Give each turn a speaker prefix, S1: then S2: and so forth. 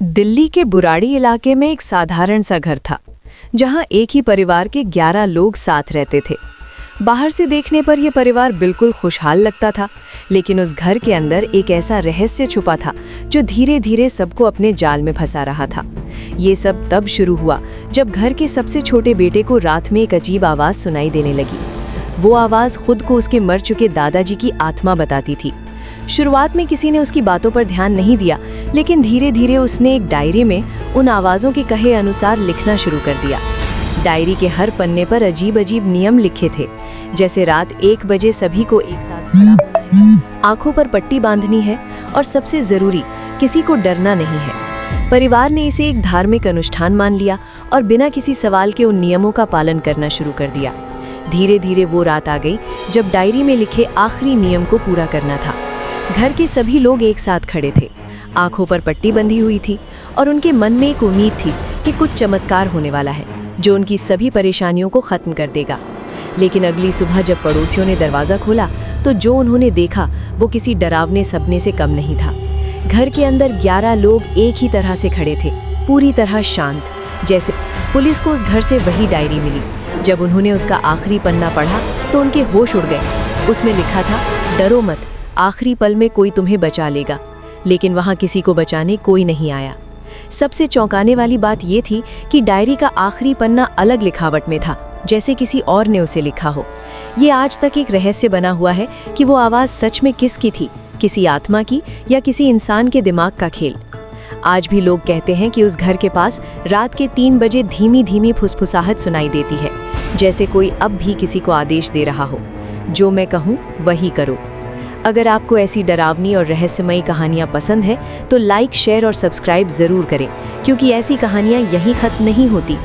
S1: दिल्ली के बुराड़ी इलाके में एक साधारण सा घर था जहां एक ही परिवार के 11 लोग साथ रहते थे। बाहर से देखने पर यह परिवार बिल्कुल खुशहाल लगता था, लेकिन उस घर के अंदर एक ऐसा रहस्य छुपा था जो धीरे धीरे सबको अपने जाल में फंसा रहा था। ये सब तब शुरू हुआ जब घर के सबसे छोटे बेटे को रात में एक अजीब आवाज़ सुनाई देने लगी। वो आवाज़ खुद को उसके मर चुके दादाजी की आत्मा बताती थी। शुरुआत में किसी ने उसकी बातों पर ध्यान नहीं दिया, लेकिन धीरे धीरे उसने एक डायरी में उन आवाज़ों के कहे अनुसार लिखना शुरू कर दिया। डायरी के हर पन्ने पर अजीब अजीब नियम लिखे थे, जैसे रात 1 बजे सभी को एक साथ खड़ा होना है, आंखों पर पट्टी बांधनी है और सबसे ज़रूरी, किसी को डरना नहीं है। परिवार ने इसे एक धार्मिक अनुष्ठान मान लिया और बिना किसी सवाल के उन नियमों का पालन करना शुरू कर दिया। धीरे धीरे वो रात आ गई जब डायरी में लिखे आखिरी नियम को पूरा करना था। घर के सभी लोग एक साथ खड़े थे, आंखों पर पट्टी बंधी हुई थी और उनके मन में एक उम्मीद थी कि कुछ चमत्कार होने वाला है जो उनकी सभी परेशानियों को ख़त्म कर देगा। लेकिन अगली सुबह जब पड़ोसियों ने दरवाज़ा खोला तो जो उन्होंने देखा वो किसी डरावने सपने से कम नहीं था। घर के अंदर 11 लोग एक ही तरह से खड़े थे, पूरी तरह शांत, जैसे पुलिस को उस घर से वही डायरी मिली। जब उन्होंने उसका आखिरी पन्ना पढ़ा तो उनके होश उड़ गए। उसमें लिखा था, डरो मत, आखिरी पल में कोई तुम्हें बचा लेगा। लेकिन वहाँ किसी को बचाने कोई नहीं आया। सबसे चौंकाने वाली बात ये थी कि डायरी का आखिरी पन्ना अलग लिखावट में था, जैसे किसी और ने उसे लिखा हो। ये आज तक एक रहस्य बना हुआ है कि वो आवाज़ सच में किसकी थी, किसी आत्मा की या किसी इंसान के दिमाग का खेल। आज भी लोग कहते हैं कि उस घर के पास रात के 3 बजे धीमी धीमी फुसफुसाहट सुनाई देती है, जैसे कोई अब भी किसी को आदेश दे रहा हो, जो मैं कहूँ वही करो। अगर आपको ऐसी डरावनी और रहस्यमयी कहानियाँ पसंद हैं तो लाइक, शेयर और सब्सक्राइब ज़रूर करें, क्योंकि ऐसी कहानियाँ यहीं ख़त्म नहीं होती।